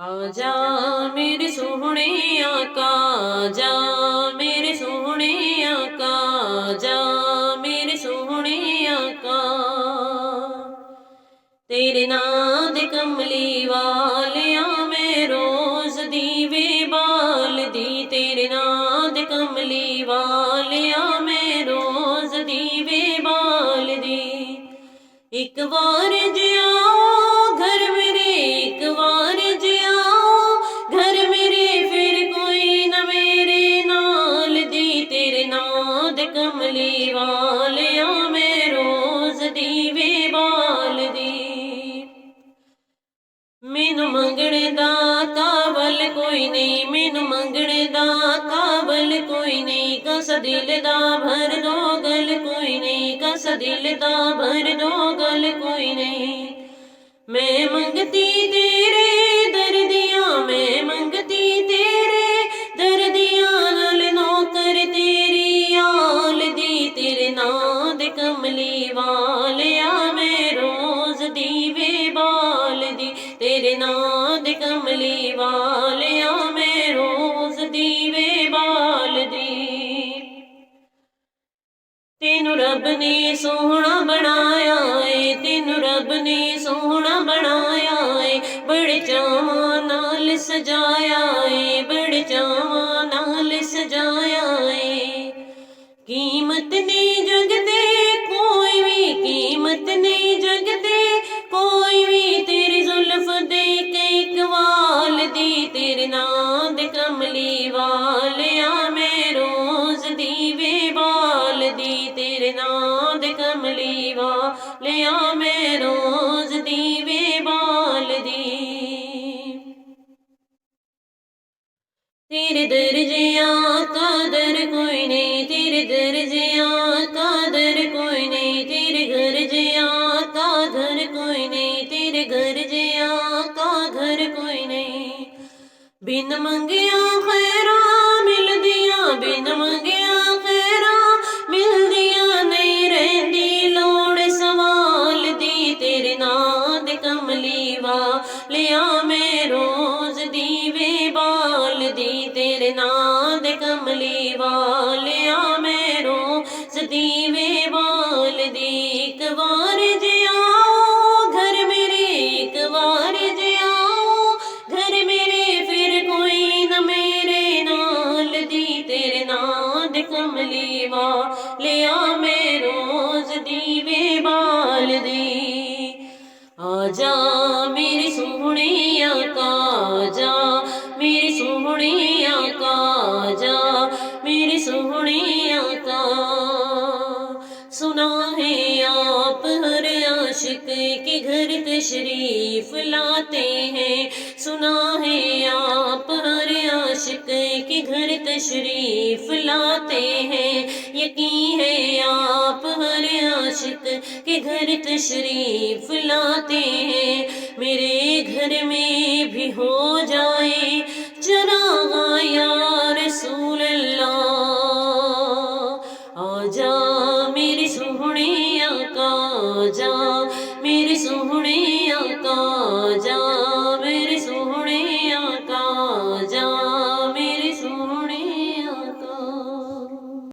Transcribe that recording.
आजा मेरे सोहणे आका, जा मेरे सोहणे आका, जा मेरे सोहणे आका। तेरे नां दे कमली वालिया मैं रोज दीवे बाल दी, तेरे नां दे कमली वालिया मैं रोज दीवे बाल दी। एक बार जियाओ घर मेरे, एक बार जियाओ घर मेरे, फिर कोई न मेरे नाल दी। तेरे नां दे कमली वालिया मैं रोज दीवे बाल दी। मैनू मंगणे दा काबल कोई नहीं, मैनू मंगणे दा काबल कोई नहीं, कस दिल दा भर दो गल कोई नहीं, कस दिल दा भर दो गल कोई नहीं। मैं मंगती तेरे दर्दियां, मैं मंगती तेरे दर्दियां, नल नौकर तेरी आल दी। तेरे नां दे कमली वालिया मैं रोज दीवे बाल दी, तेरे नां दे कमली वालिया मैं रोज दीवे बाल दी। तेनू रब ने सोहना बनाया है, तेनू रब ने सोहना बनाया है, बड़े चावां नाल सजाया है, बड़े चावां नाल सजाया है। कीमत नहीं जगदे कोई भी, कीमत नहीं जगदे कोई भी, तेरी जुल्फ दे के इकबाल दी। तेरे नां दे कमली वालिया मैं रोज दीवे बाल दी, तेरे नां दे कमली वालिया मैं रोज दीवे बाल दी। तेरे दर्जियां कादर कोई नहीं, तेरे दर्जियां कादर कोई नहीं, तेरे घर जियां का घर कोई नहीं, तेरे घर जियां का घर कोई नहीं। बिन मंगिया खैरा मिलदियां, बिन मंगिया खैरा मिलदियां, नहीं रहंदी लोड़ सवाल दी। तेरे नां दे कमली वालिया मैं रोज दीवे बाल दी, तेरे नां दे कमली वालिया मैं रोज दीवे बाल दी। एक बार जियाओ घर मेरे, एक बार जियाओ घर मेरे, फिर कोई न मेरे नाल दी। तेरे नां दे कमली वालिया मैं रोज दीवे बाल दी। आजा मेरे सोहणे आका, जा मेरे सोहणे आका, जा मेरे सोहणे आका। सुना है आप हर आशिक के घर तशरीफ लाते हैं, सुना है आप हर आशिक के घर तशरीफ लाते हैं। यकीन है आप हर आशिक के घर तशरीफ लाते हैं। मेरे घर में भी हो जाए चरागा या रसूल अल्लाह। आजा मेरे सोहणे आका, जा मेरे सोहणे आका, जा